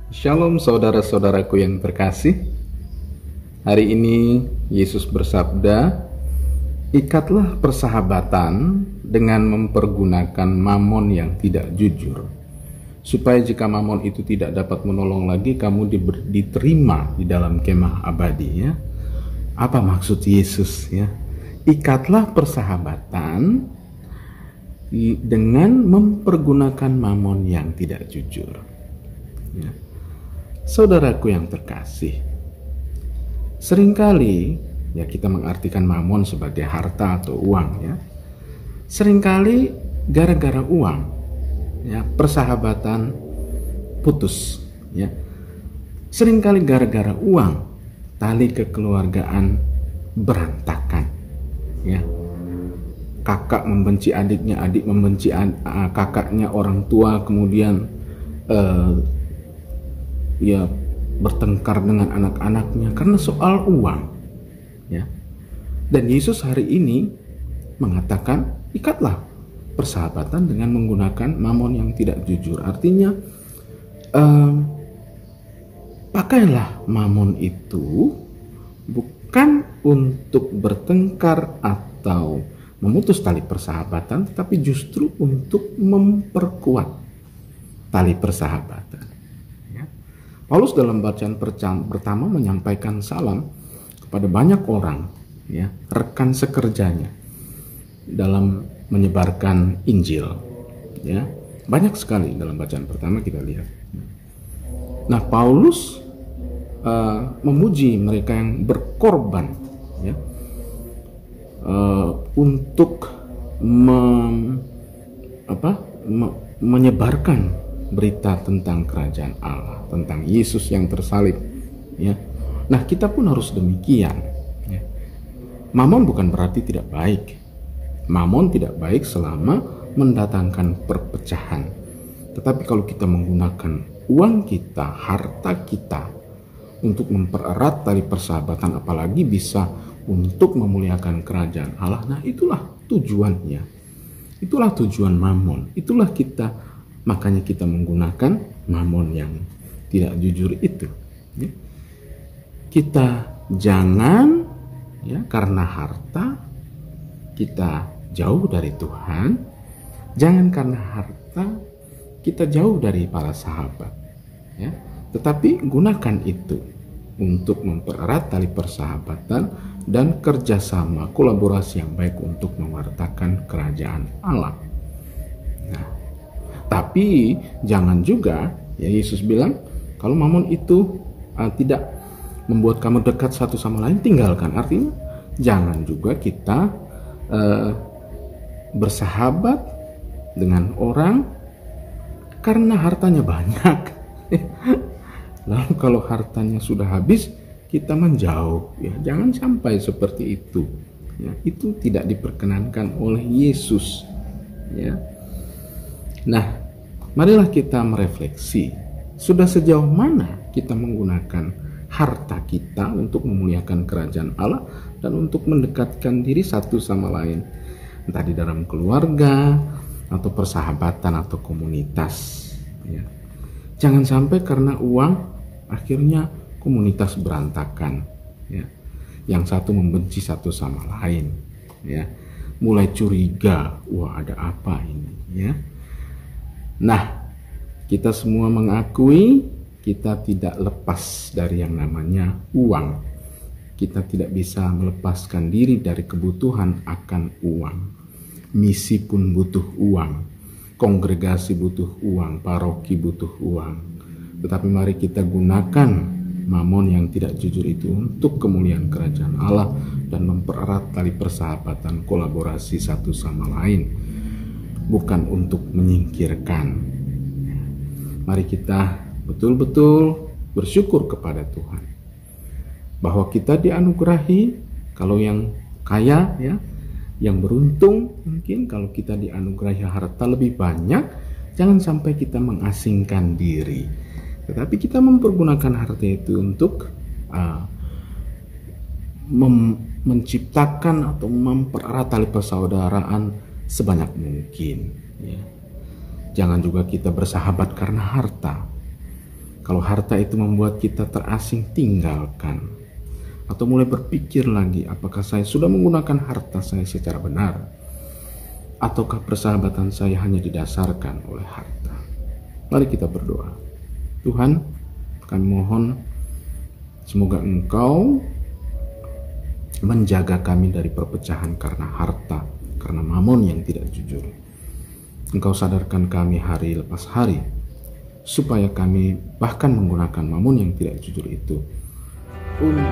Shalom saudara-saudaraku yang terkasih. Hari ini Yesus bersabda, ikatlah persahabatan dengan mempergunakan mamon yang tidak jujur, supaya jika mamon itu tidak dapat menolong lagi, kamu diterima di dalam kemah abadi. Ya. Apa maksud Yesus? Ya? Ikatlah persahabatan dengan mempergunakan mamon yang tidak jujur. Ya. Saudaraku yang terkasih, seringkali ya kita mengartikan mamon sebagai harta atau uang, ya. Seringkali gara-gara uang, ya, persahabatan putus, ya. Seringkali gara-gara uang, tali kekeluargaan berantakan, ya. Kakak membenci adiknya, adik membenci kakaknya, orang tua kemudian ya bertengkar dengan anak-anaknya karena soal uang, ya. Dan Yesus hari ini mengatakan, ikatlah persahabatan dengan menggunakan mamon yang tidak jujur. Artinya pakailah mamon itu bukan untuk bertengkar atau memutus tali persahabatan, tetapi justru untuk memperkuat tali persahabatan. Ya. Paulus dalam bacaan pertama menyampaikan salam kepada banyak orang, ya, rekan sekerjanya dalam menyebarkan Injil. Ya. Banyak sekali dalam bacaan pertama kita lihat. Nah, Paulus memuji mereka yang berkorban, ya, untuk menyebarkan berita tentang kerajaan Allah, tentang Yesus yang tersalib, ya. Nah, kita pun harus demikian, ya. Mamon bukan berarti tidak baik. Mamon tidak baik selama mendatangkan perpecahan. Tetapi kalau kita menggunakan uang kita, harta kita untuk mempererat tali persahabatan, apalagi bisa untuk memuliakan kerajaan Allah, nah itulah tujuannya. Itulah tujuan mamon. Itulah makanya kita menggunakan mamon yang tidak jujur itu. Ya. Kita jangan, ya, karena harta kita jauh dari Tuhan. Jangan karena harta kita jauh dari para sahabat. Ya. Tetapi gunakan itu untuk mempererat tali persahabatan dan kerjasama, kolaborasi yang baik untuk mewartakan kerajaan Allah. Nah, tapi jangan juga, ya, Yesus bilang, kalau mamon itu tidak membuat kamu dekat satu sama lain, tinggalkan. Artinya jangan juga kita bersahabat dengan orang karena hartanya banyak. Lalu kalau hartanya sudah habis, kita menjauh, ya. Jangan sampai seperti itu, ya. Itu tidak diperkenankan oleh Yesus, ya. Nah, marilah kita merefleksi, sudah sejauh mana kita menggunakan harta kita untuk memuliakan kerajaan Allah dan untuk mendekatkan diri satu sama lain, entah di dalam keluarga atau persahabatan atau komunitas, ya. Jangan sampai karena uang akhirnya komunitas berantakan, ya. Yang satu membenci satu sama lain, ya. Mulai curiga, wah ada apa ini, ya. Nah, kita semua mengakui kita tidak lepas dari yang namanya uang. Kita tidak bisa melepaskan diri dari kebutuhan akan uang. Misi pun butuh uang, kongregasi butuh uang, paroki butuh uang. Tetapi mari kita gunakan mamon yang tidak jujur itu untuk kemuliaan kerajaan Allah dan mempererat tali persahabatan, kolaborasi satu sama lain, bukan untuk menyingkirkan. Mari kita betul-betul bersyukur kepada Tuhan bahwa kita dianugerahi. Kalau yang kaya, ya, yang beruntung, mungkin kalau kita dianugerahi harta lebih banyak, jangan sampai kita mengasingkan diri. Tetapi kita mempergunakan harta itu untuk menciptakan atau mempererat tali persaudaraan sebanyak mungkin. Ya. Jangan juga kita bersahabat karena harta. Kalau harta itu membuat kita terasing, tinggalkan. Atau mulai berpikir lagi, apakah saya sudah menggunakan harta saya secara benar? Ataukah persahabatan saya hanya didasarkan oleh harta? Mari kita berdoa. Tuhan, kami mohon semoga Engkau menjaga kami dari perpecahan karena harta, karena mamon yang tidak jujur. Engkau sadarkan kami hari lepas hari, supaya kami bahkan menggunakan mamon yang tidak jujur itu untuk